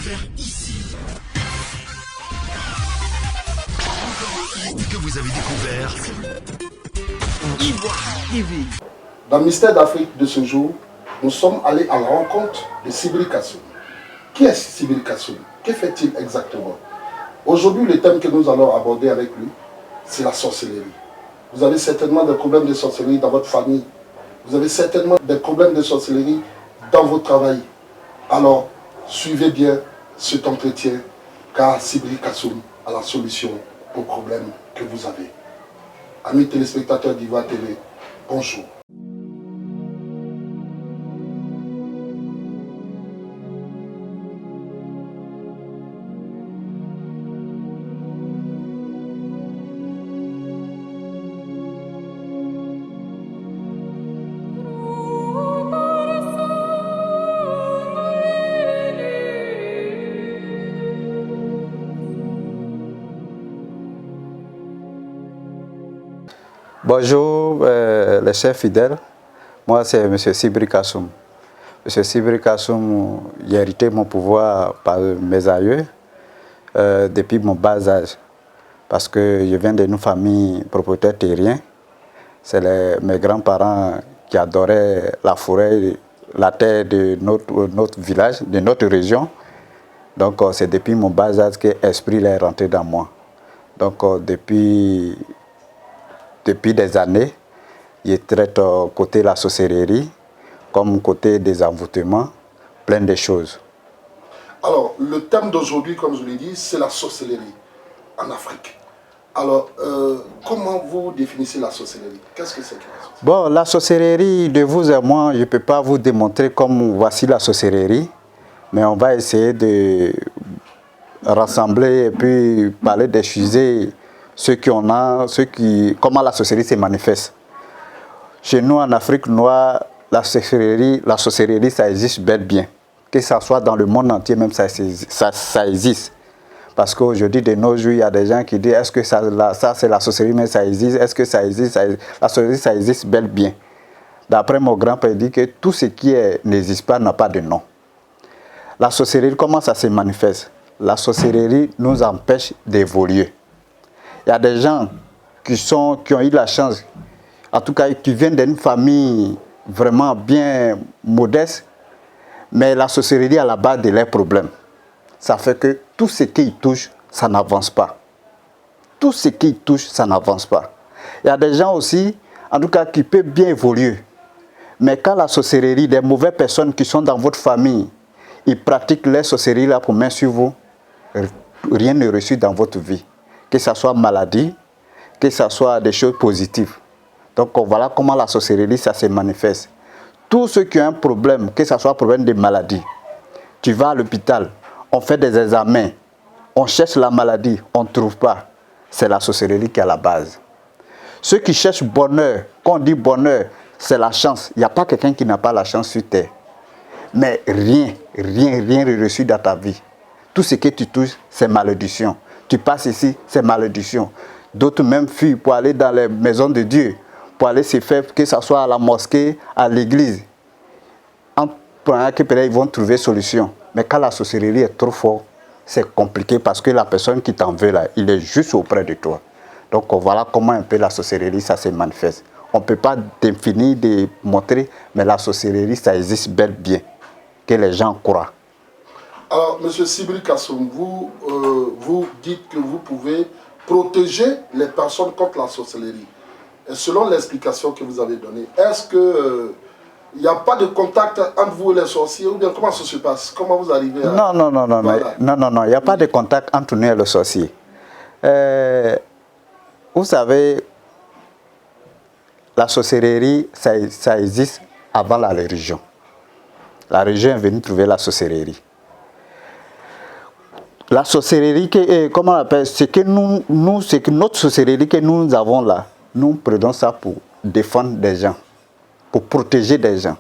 découvert ici. Que vous avez découvert Ivoire TV. Dans le Mystère d'Afrique de ce jour, nous sommes allés à la rencontre de Sibiri Kassoum. Qui est Sibiri Kassoum? Que fait-il exactement? Aujourd'hui, le thème que nous allons aborder avec lui, c'est la sorcellerie. Vous avez certainement des problèmes de sorcellerie dans votre famille. Vous avez certainement des problèmes de sorcellerie dans votre travail. Alors, suivez bien cet entretien, car Sibiri Kassoum a la solution aux problèmes que vous avez. Amis téléspectateurs d'Ivoire TV, bonjour. Bonjour les chers fidèles, moi c'est M. Sibiri Kassoum. M. Sibiri Kassoum, j'ai hérité mon pouvoir par mes aïeux depuis mon bas âge. Parce que je viens d'une famille propriétaire terrien. C'est mes grands-parents qui adoraient la forêt, la terre de notre village, de notre région. Donc c'est depuis mon bas âge que l'esprit est rentré dans moi. Donc depuis des années, je traite côté la sorcellerie, comme côté des envoûtements, plein de choses. Alors, le thème d'aujourd'hui, comme je l'ai dit, c'est la sorcellerie en Afrique. Alors, comment vous définissez la sorcellerie? Qu'est-ce que c'est que la sorcellerie? Bon, la sorcellerie, de vous et moi, je ne peux pas vous démontrer comme voici la sorcellerie, mais on va essayer de rassembler et puis parler des sujets, comment la sorcellerie se manifeste. Chez nous, en Afrique noire, la sorcellerie, ça existe bel bien. Que ça soit dans le monde entier, même ça existe. Parce qu'aujourd'hui, de nos jours, il y a des gens qui disent, est-ce que ça c'est la sorcellerie, mais ça existe? Est-ce que ça existe? La sorcellerie, ça existe bel bien. D'après mon grand-père, il dit que tout ce qui n'existe pas n'a pas de nom. La sorcellerie, comment ça se manifeste? La sorcellerie nous empêche d'évoluer. Il y a des gens qui ont eu la chance, en tout cas qui viennent d'une famille vraiment bien modeste, mais la sorcellerie est à la base de leurs problèmes. Ça fait que tout ce qu'ils touchent, ça n'avance pas. Tout ce qu'ils touchent, ça n'avance pas. Il y a des gens aussi, en tout cas, qui peuvent bien évoluer. Mais quand la sorcellerie, des mauvaises personnes qui sont dans votre famille, ils pratiquent leur sorcellerie là pour mettre sur vous, rien ne réussit dans votre vie. Que ce soit maladie, que ce soit des choses positives. Donc voilà comment la sorcellerie, ça se manifeste. Tous ceux qui ont un problème, que ce soit un problème de maladie, tu vas à l'hôpital, on fait des examens, on cherche la maladie, on ne trouve pas. C'est la sorcellerie qui est à la base. Ceux qui cherchent bonheur, quand on dit bonheur, c'est la chance. Il n'y a pas quelqu'un qui n'a pas la chance sur terre. Mais rien ne reçu dans ta vie. Tout ce que tu touches, c'est malédiction. Tu passes ici, c'est malédiction. D'autres même fuient pour aller dans les maisons de Dieu, pour aller se faire, que ce soit à la mosquée, à l'église. En prenant que peut-être ils vont trouver solution. Mais quand la sorcellerie est trop forte, c'est compliqué parce que la personne qui t'en veut là, il est juste auprès de toi. Donc voilà comment un peu la sorcellerie, ça se manifeste. On ne peut pas définir, montrer, mais la sorcellerie, ça existe bel bien, que les gens croient. Alors, M. Sibiri Kassoum, vous dites que vous pouvez protéger les personnes contre la sorcellerie. Et selon l'explication que vous avez donnée, est-ce que il n'y a pas de contact entre vous et les sorciers, ou bien comment ça se passe? Comment vous arrivez à... Non, voilà. non, il n'y a pas de contact entre nous et les sorciers. Vous savez, la sorcellerie, ça existe avant la religion. La religion est venue trouver la sorcellerie. La sorcellerie, comment on appelle, c'est que notre sorcellerie que nous avons là, nous prenons ça pour défendre des gens, pour protéger des gens.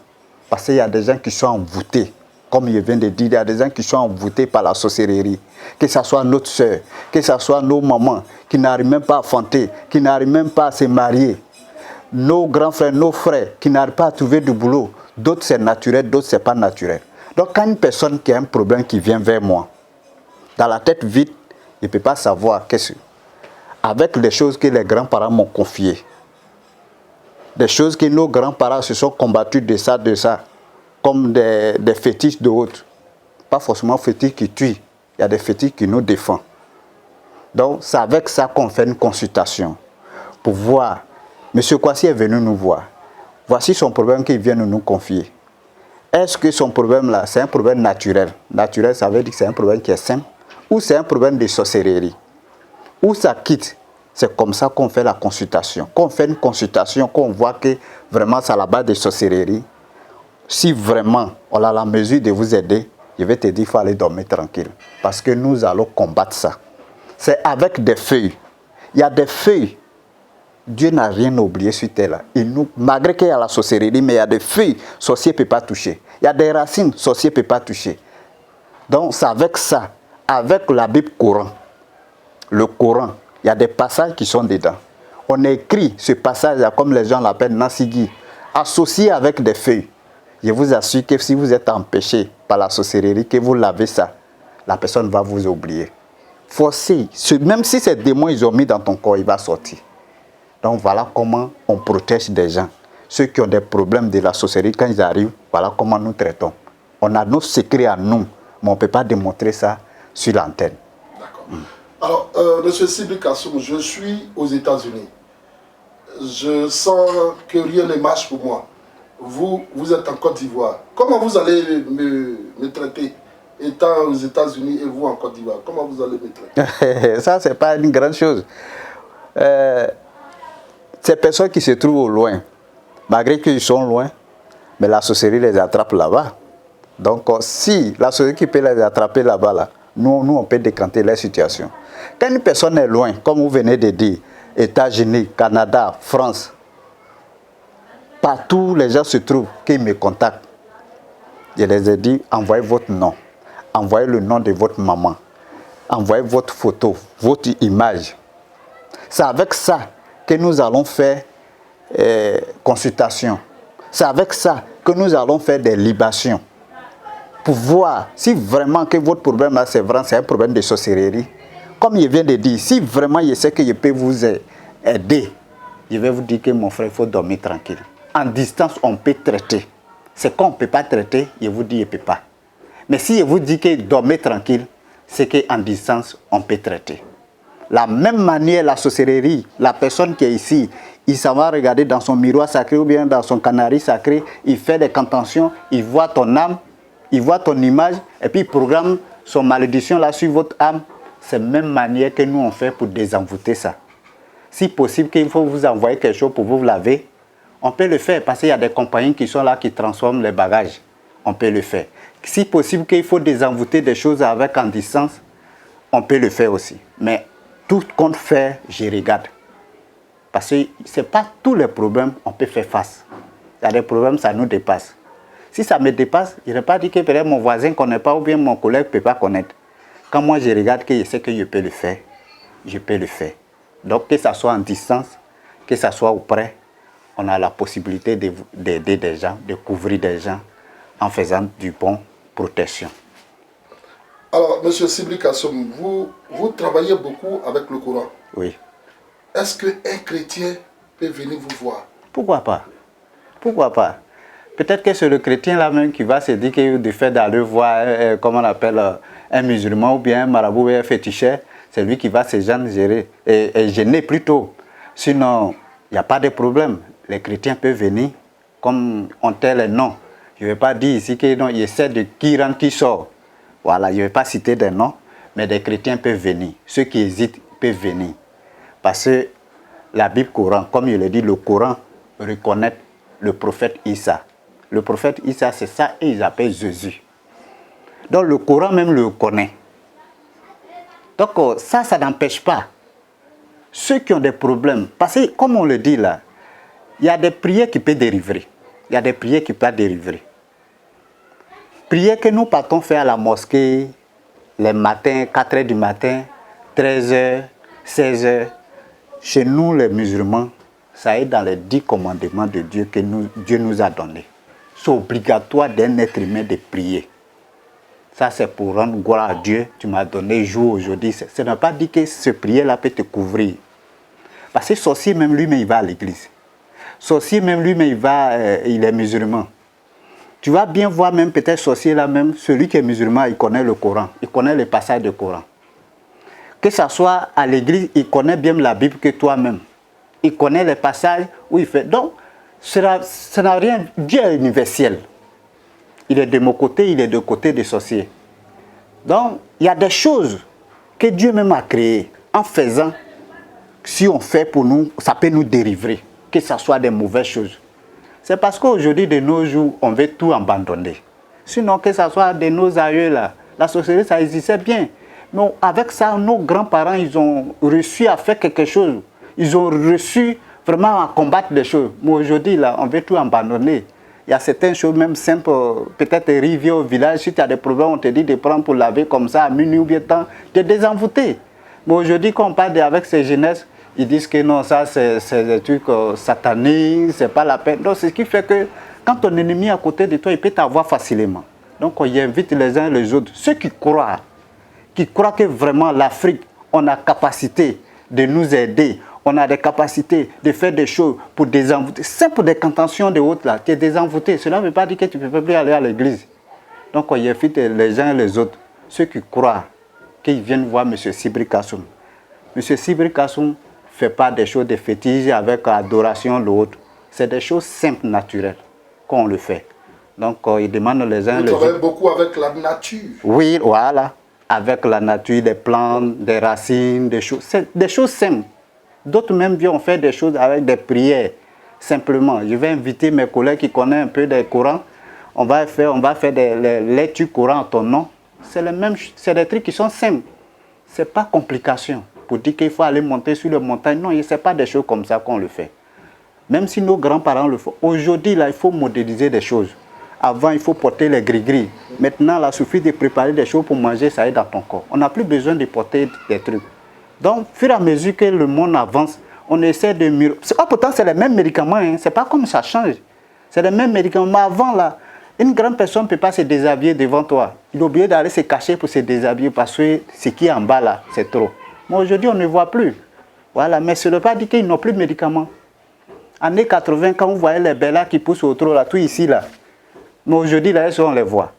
Parce qu'il y a des gens qui sont envoûtés, comme je viens de dire, il y a des gens qui sont envoûtés par la sorcellerie. Que ce soit notre soeur, que ce soit nos mamans, qui n'arrivent même pas à enfanter, qui n'arrivent même pas à se marier. Nos grands frères, nos frères, qui n'arrivent pas à trouver du boulot. D'autres c'est naturel, d'autres c'est pas naturel. Donc quand une personne qui a un problème qui vient vers moi, Dans la tête vide, il ne peut pas savoir qu'est-ce que... Avec les choses que les grands-parents m'ont confiées, des choses que nos grands-parents se sont combattus de ça, comme des fétiches de autres. Pas forcément fétiches qui tuent, il y a des fétiches qui nous défendent. Donc c'est avec ça qu'on fait une consultation pour voir. M. Kwasi est venu nous voir. Voici son problème qu'il vient de nous confier. Est-ce que son problème là, c'est un problème naturel? Naturel, ça veut dire que c'est un problème qui est simple, ou c'est un problème de sorcellerie? Où ça quitte? C'est comme ça qu'on fait la consultation. Quand on fait une consultation, qu'on voit que vraiment c'est à la base de sorcellerie, si vraiment on a la mesure de vous aider, je vais te dire qu'il faut aller dormir tranquille. Parce que nous allons combattre ça. C'est avec des feuilles. Il y a des feuilles. Dieu n'a rien oublié sur terre. Malgré qu'il y a la sorcellerie, mais il y a des feuilles, sorcier ne peut pas toucher. Il y a des racines, sorcier ne peut pas toucher. Donc c'est avec ça, avec la Bible Coran. Le Coran, il y a des passages qui sont dedans. On écrit ce passage-là, comme les gens l'appellent Nassigi, associé avec des feuilles. Je vous assure que si vous êtes empêché par la sorcellerie, que vous lavez ça, la personne va vous oublier. Forcez, même si ces démons ils ont mis dans ton corps, il va sortir. Donc voilà comment on protège des gens. Ceux qui ont des problèmes de la sorcellerie, quand ils arrivent, voilà comment nous traitons. On a nos secrets à nous, mais on ne peut pas démontrer ça sur l'antenne. D'accord. Alors, M. Sibri Kassoum, je suis aux États-Unis. Je sens que rien ne marche pour moi. Vous êtes en Côte d'Ivoire. Comment vous allez me traiter étant aux États-Unis et vous en Côte d'Ivoire? Comment vous allez me traiter? Ça, ce n'est pas une grande chose. Ces personnes qui se trouvent au loin, malgré qu'ils sont loin, mais la sorcellerie les attrape là-bas. Donc, si la sorcellerie qui peut les attraper là-bas, là, nous, on peut décanter la situation. Quand une personne est loin, comme vous venez de dire, États-Unis, Canada, France, partout les gens se trouvent, qu'ils me contactent. Je les ai dit, envoyez votre nom, envoyez le nom de votre maman, envoyez votre photo, votre image. C'est avec ça que nous allons faire consultation. C'est avec ça que nous allons faire des libations. Pour voir si vraiment que votre problème là, c'est vrai, c'est un problème de sorcellerie. Comme je viens de dire, si vraiment je sais que je peux vous aider, je vais vous dire que mon frère, il faut dormir tranquille. En distance, on peut traiter. C'est quand on ne peut pas traiter, je vous dis, je ne peux pas. Mais si je vous dis que dormez tranquille, c'est qu'en distance, on peut traiter. La même manière, la sorcellerie, la personne qui est ici, il s'en va regarder dans son miroir sacré ou bien dans son canari sacré, il fait des cantations, il voit ton âme, il voit ton image, et puis il programme son malédiction là sur votre âme. C'est la même manière que nous on fait pour désenvoûter ça. Si possible qu'il faut vous envoyer quelque chose pour vous laver, on peut le faire parce qu'il y a des compagnies qui sont là qui transforment les bagages. On peut le faire. Si possible qu'il faut désenvoûter des choses avec en distance, on peut le faire aussi. Mais tout compte faire, je regarde. Parce que ce n'est pas tous les problèmes qu'on peut faire face. Il y a des problèmes, ça nous dépasse. Si ça me dépasse, je ne vais pas dire que peut-être mon voisin ne connaît pas ou bien mon collègue ne peut pas connaître. Quand moi je regarde que je sais que je peux le faire, je peux le faire. Donc que ça soit en distance, que ça soit auprès, on a la possibilité d'aider des gens, de couvrir des gens en faisant du bon protection. Alors, M. Sibri Kassoum, vous travaillez beaucoup avec le Coran. Oui. Est-ce qu'un chrétien peut venir vous voir? Pourquoi pas? Pourquoi pas? Peut-être que c'est le chrétien là même qui va se dire que du fait d'aller voir, comment on appelle, un musulman ou bien un marabout ou un féticheur, c'est lui qui va se gérer et gêner plutôt. Sinon, il n'y a pas de problème. Les chrétiens peuvent venir comme on tel les noms. Je ne vais pas dire ici que non, il essaie de qui rentre, qui sort. Voilà, je ne vais pas citer des noms, mais des chrétiens peuvent venir. Ceux qui hésitent peuvent venir. Parce que la Bible Coran, comme je l'ai dit, le Coran reconnaît le prophète Issa. Le prophète Issa, c'est ça, et ils appellent Jésus. Donc le Coran même le connaît. Donc ça n'empêche pas. Ceux qui ont des problèmes, parce que comme on le dit là, il y a des prières qui peuvent dériver. Il y a des prières qui peuvent dériver. Prières que nous partons faire à la mosquée, les matins, 4 h du matin, 13 h, 16 h. Chez nous, les musulmans, ça est dans les 10 commandements de Dieu que Dieu nous a donnés. C'est obligatoire d'un être humain de prier. Ça, c'est pour rendre gloire à Dieu. Tu m'as donné jour aujourd'hui. Ce n'est pas dit que ce prière-là peut te couvrir. Parce que sorcier, même lui-même, il va à l'église. Sorcier, même lui-même, il est musulman. Tu vas bien voir même peut-être sorcier là même, celui qui est musulman, il connaît le Coran. Il connaît les passages du Coran. Que ce soit à l'église, il connaît bien la Bible que toi-même. Il connaît les passages où il fait. Donc, ça n'a rien. Dieu est universel. Il est de mon côté, il est de côté des sorciers. Donc, il y a des choses que Dieu même a créées. En faisant, si on fait pour nous, ça peut nous dériver. Que ce soit des mauvaises choses. C'est parce qu'aujourd'hui, de nos jours, on veut tout abandonner. Sinon, que ce soit de nos aïeux là, la sorcellerie, ça existait bien. Mais avec ça, nos grands-parents, ils ont réussi à faire quelque chose. Ils ont réussi vraiment à combattre des choses. Mais aujourd'hui, là, on veut tout abandonner. Il y a certaines choses même simples, peut-être arriver au village, si tu as des problèmes, on te dit de prendre pour laver comme ça à minuit ou bien temps, de désenvoûter. Mais aujourd'hui, quand on parle avec ces jeunesses, ils disent que non, ça c'est des trucs sataniques, c'est pas la peine. Donc, ce qui fait que quand ton ennemi est à côté de toi, il peut t'avoir facilement. Donc, on y invite les uns et les autres. Ceux qui croient que vraiment l'Afrique, on a capacité de nous aider. On a des capacités de faire des choses pour désenvoûter. C'est pour des contentions de haute là, tu es désenvoûté. Cela ne veut pas dire que tu ne peux plus aller à l'église. Donc on y invite les uns et les autres. Ceux qui croient qu'ils viennent voir M. Sibri Kassoum. M. Sibri Kassoum ne fait pas des choses de fétiches avec adoration de l'autre. C'est des choses simples, naturelles, qu'on le fait. Donc il demande les uns et les autres. Vous travaillez beaucoup avec la nature. Oui, voilà. Avec la nature, des plantes, des racines, des choses. C'est des choses simples. D'autres même viennent faire des choses avec des prières, simplement. Je vais inviter mes collègues qui connaissent un peu des Corans. On va faire des lectures Coran en ton nom. C'est des trucs qui sont simples. Ce n'est pas complication. Pour dire qu'il faut aller monter sur les montagnes, non, ce n'est pas des choses comme ça qu'on le fait. Même si nos grands-parents le font. Aujourd'hui, là, il faut modéliser des choses. Avant, il faut porter les gris-gris. Maintenant, là, il suffit de préparer des choses pour manger, ça aide dans ton corps. On n'a plus besoin de porter des trucs. Donc, au fur et à mesure que le monde avance, on essaie de mieux. Pourtant, c'est les mêmes médicaments. Hein. Ce n'est pas comme ça change. C'est les mêmes médicaments. Mais avant, là, une grande personne ne peut pas se déshabiller devant toi. Il est obligé d'aller se cacher pour se déshabiller parce que ce qui est en bas, là, c'est trop. Mais aujourd'hui, on ne voit plus. Voilà. Mais ce ne veut pas dire qu'ils n'ont plus de médicaments. En années 80, quand vous voyez les bellas qui poussent au trop, là, tout ici, là. Mais aujourd'hui, là, on les voit.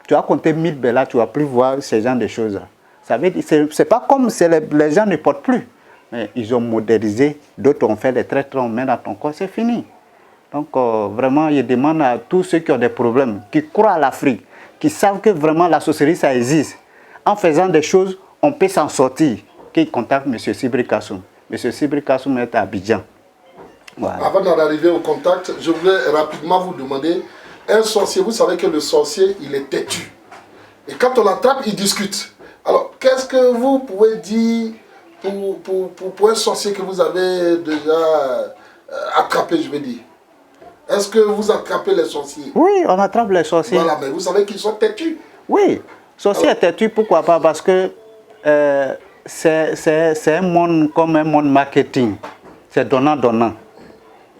Tu vas compter 1000 bellas, tu ne vas plus voir ce genre de choses-là. Ça veut dire, c'est pas comme les gens ne portent plus. Mais ils ont modélisé, d'autres ont fait des traitements, on met dans ton corps, c'est fini. Donc vraiment, je demande à tous ceux qui ont des problèmes, qui croient à l'Afrique, qui savent que vraiment la sorcellerie, ça existe. En faisant des choses, on peut s'en sortir. Qu'ils contactent M. Sibri Kassoum. M. Sibri Kassoum est à Abidjan. Voilà. Avant d'arriver au contact, je voulais rapidement vous demander, un sorcier, vous savez que le sorcier, il est têtu. Et quand on l'attrape, il discute. Alors, qu'est-ce que vous pouvez dire pour un sorcier que vous avez déjà attrapé, je veux dire? Est-ce que vous attrapez les sorciers? Oui, on attrape les sorciers. Voilà, mais vous savez qu'ils sont têtus. Oui, sorcier est têtu, pourquoi pas? Parce que c'est un monde comme un monde marketing. C'est donnant-donnant.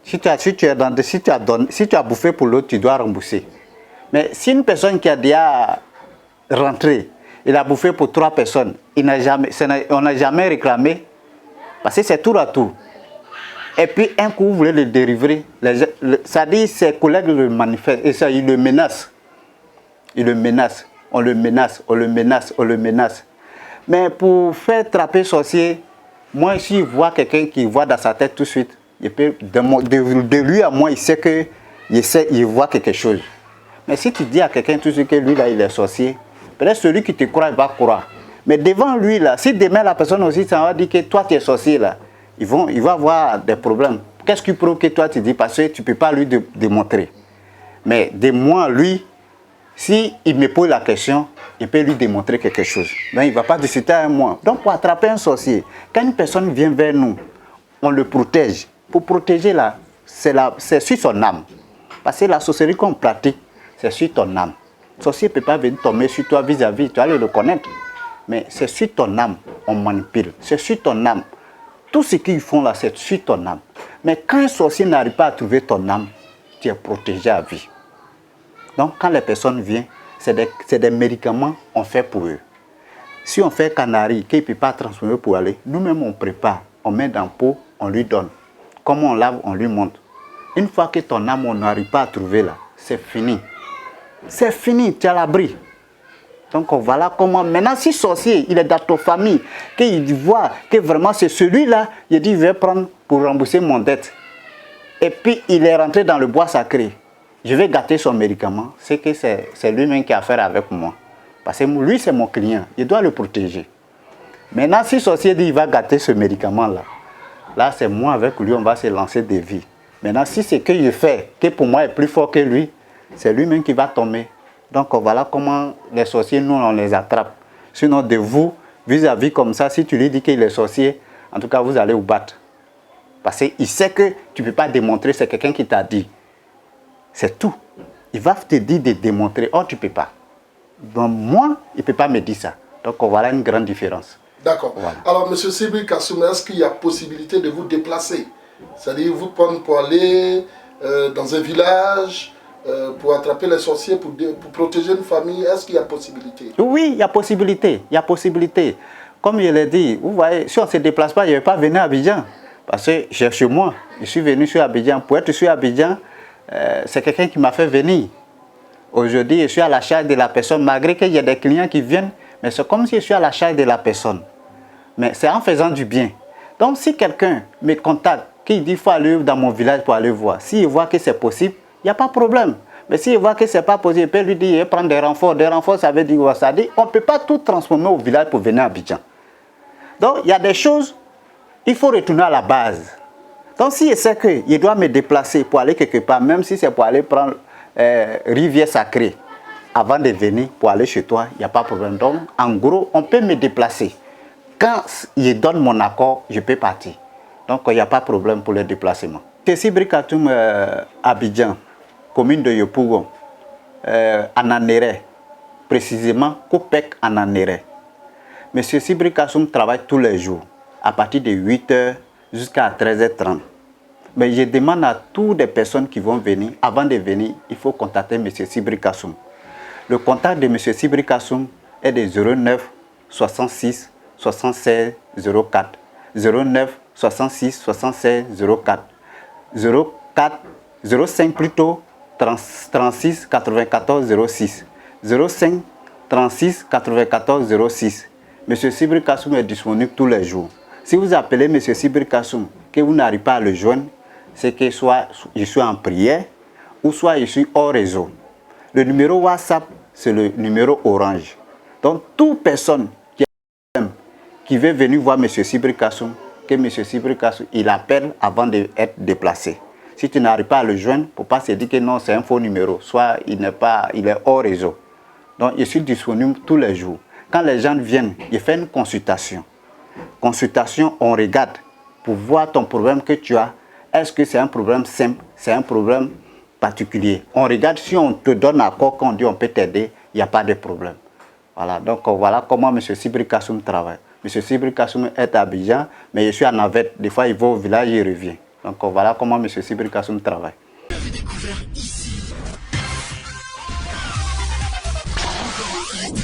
Si tu as bouffé pour l'autre, tu dois rembourser. Mais si une personne qui a déjà rentré, il a bouffé pour 3 personnes. On n'a jamais réclamé. Parce que c'est tour à tour. Et puis, un coup, vous voulez le dériver. Ça dit, ses collègues le manifestent. Et ça, ils le menacent. Ils le menacent. On le menace, on le menace, on le menace. Mais pour faire trapper sorcier, moi, si je vois quelqu'un qui voit dans sa tête tout de suite, de lui à moi, il sait qu'il voit quelque chose. Mais si tu dis à quelqu'un tout de suite que lui, là, il est sorcier, peut-être celui qui te croit, il va croire. Mais devant lui, là, si demain la personne aussi, ça va dire que toi, tu es sorcier, là, il va avoir des problèmes. Qu'est-ce qui prouve que toi, tu dis? Parce que tu ne peux pas lui démontrer. Mais de moi, lui, s'il me pose la question, il peut lui démontrer quelque chose. Donc, il ne va pas discuter avec moi. Donc, pour attraper un sorcier, quand une personne vient vers nous, on le protège. Pour protéger, là, c'est sur son âme. Parce que la sorcellerie qu'on pratique, c'est sur ton âme. Le sorcier ne peut pas venir tomber sur toi vis-à-vis, tu vas le reconnaître. Mais c'est sur ton âme, on manipule. C'est sur ton âme. Tout ce qu'ils font là, c'est sur ton âme. Mais quand un sorcier n'arrive pas à trouver ton âme, tu es protégé à vie. Donc quand les personnes viennent, c'est des médicaments on fait pour eux. Si on fait canari, qu'il ne peut pas transformer pour aller, nous-mêmes on prépare, on met dans le pot, on lui donne. Comme on lave, on lui montre. Une fois que ton âme, on n'arrive pas à trouver là, c'est fini. C'est fini, tu es à l'abri. Donc voilà comment, maintenant si sorcier, il est dans ta famille, qu'il voit que vraiment c'est celui-là, il dit, je vais prendre pour rembourser mon dette. Et puis il est rentré dans le bois sacré. Je vais gâter son médicament, c'est que c'est lui-même qui a affaire avec moi. Parce que lui, c'est mon client, je dois le protéger. Maintenant, si le sorcier dit qu'il va gâter ce médicament-là, là, c'est moi avec lui, on va se lancer des vies. Maintenant, si c'est que je fais, que pour moi est plus fort que lui, c'est lui-même qui va tomber. Donc, voilà comment les sorciers, nous, on les attrape. Sinon, de vous, vis-à-vis comme ça, si tu lui dis qu'il est sorcier, en tout cas, vous allez vous battre. Parce qu'il sait que tu ne peux pas démontrer, c'est quelqu'un qui t'a dit. C'est tout. Il va te dire de démontrer, oh, tu ne peux pas. Donc moi, il ne peut pas me dire ça. Donc voilà une grande différence. D'accord. Voilà. Alors, M. Sibri Kassoum, est-ce qu'il y a possibilité de vous déplacer? C'est-à-dire vous prendre pour aller dans un village, pour attraper les sorciers, pour protéger une famille? Est-ce qu'il y a possibilité? Oui, il y a possibilité. Il y a possibilité. Comme je l'ai dit, vous voyez, si on ne se déplace pas, je ne vais pas venir à Abidjan. Parce que chez moi, je suis venu sur Abidjan. Pour être sur Abidjan, c'est quelqu'un qui m'a fait venir. Aujourd'hui, je suis à la charge de la personne, malgré qu'il y a des clients qui viennent, mais c'est comme si je suis à la charge de la personne. Mais c'est en faisant du bien. Donc, si quelqu'un me contacte, qu'il dit qu'il faut aller dans mon village pour aller voir, s'il voit que c'est possible, il n'y a pas de problème. Mais s'il voit que ce n'est pas possible, il peut lui dire, il prendre des renforts. Des renforts, ça veut dire quoi? Ça dit, on ne peut pas tout transformer au village pour venir à Abidjan. Donc, il y a des choses, il faut retourner à la base. Donc, si je sais que je dois me déplacer pour aller quelque part, même si c'est pour aller prendre rivière sacrée, avant de venir pour aller chez toi, il n'y a pas de problème. Donc, en gros, on peut me déplacer. Quand je donne mon accord, je peux partir. Donc, il n'y a pas de problème pour le déplacement. Sibri Kassoum Abidjan, commune de Yopougon, Ananéré, précisément Kopek Ananéré. M. Sibri Kassoum travaille tous les jours, à partir de 8h jusqu'à 13h30. Mais je demande à toutes les personnes qui vont venir, avant de venir, il faut contacter M. Sibri Kassoum. Le contact de M. Sibri Kassoum est de 09 66 76 04. 09 66 76 04. 04 05 plutôt 36 94 06. 05 36 94 06. M. Sibri Kassoum est disponible tous les jours. Si vous appelez M. Sibri Kassoum, que vous n'arrivez pas à le joindre, c'est que soit je suis en prière ou soit je suis hors réseau. Le numéro WhatsApp, c'est le numéro orange. Donc, toute personne qui veut venir voir M. Sibri Kassoum, que M. Sibri Kassoum, il appelle avant d'être déplacé. Si tu n'arrives pas à le joindre, il ne faut pas se dire que non, c'est un faux numéro. Soit il est hors réseau. Donc, je suis disponible tous les jours. Quand les gens viennent, je fais une consultation. Consultation, on regarde pour voir ton problème que tu as. Est-ce que c'est un problème simple, c'est un problème particulier? On regarde si on te donne accord, quand on dit on peut t'aider, il n'y a pas de problème. Voilà, donc voilà comment M. Sibri Kassoum travaille. M. Sibri Kassoum est à Abidjan, mais je suis à Navette. Des fois, il va au village et il revient. Donc voilà comment M. Sibri Kassoum travaille. Vous avez découvert ici.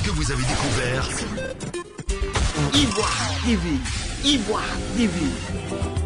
Que vous avez découvert Ivoire TV. Ivoire TV.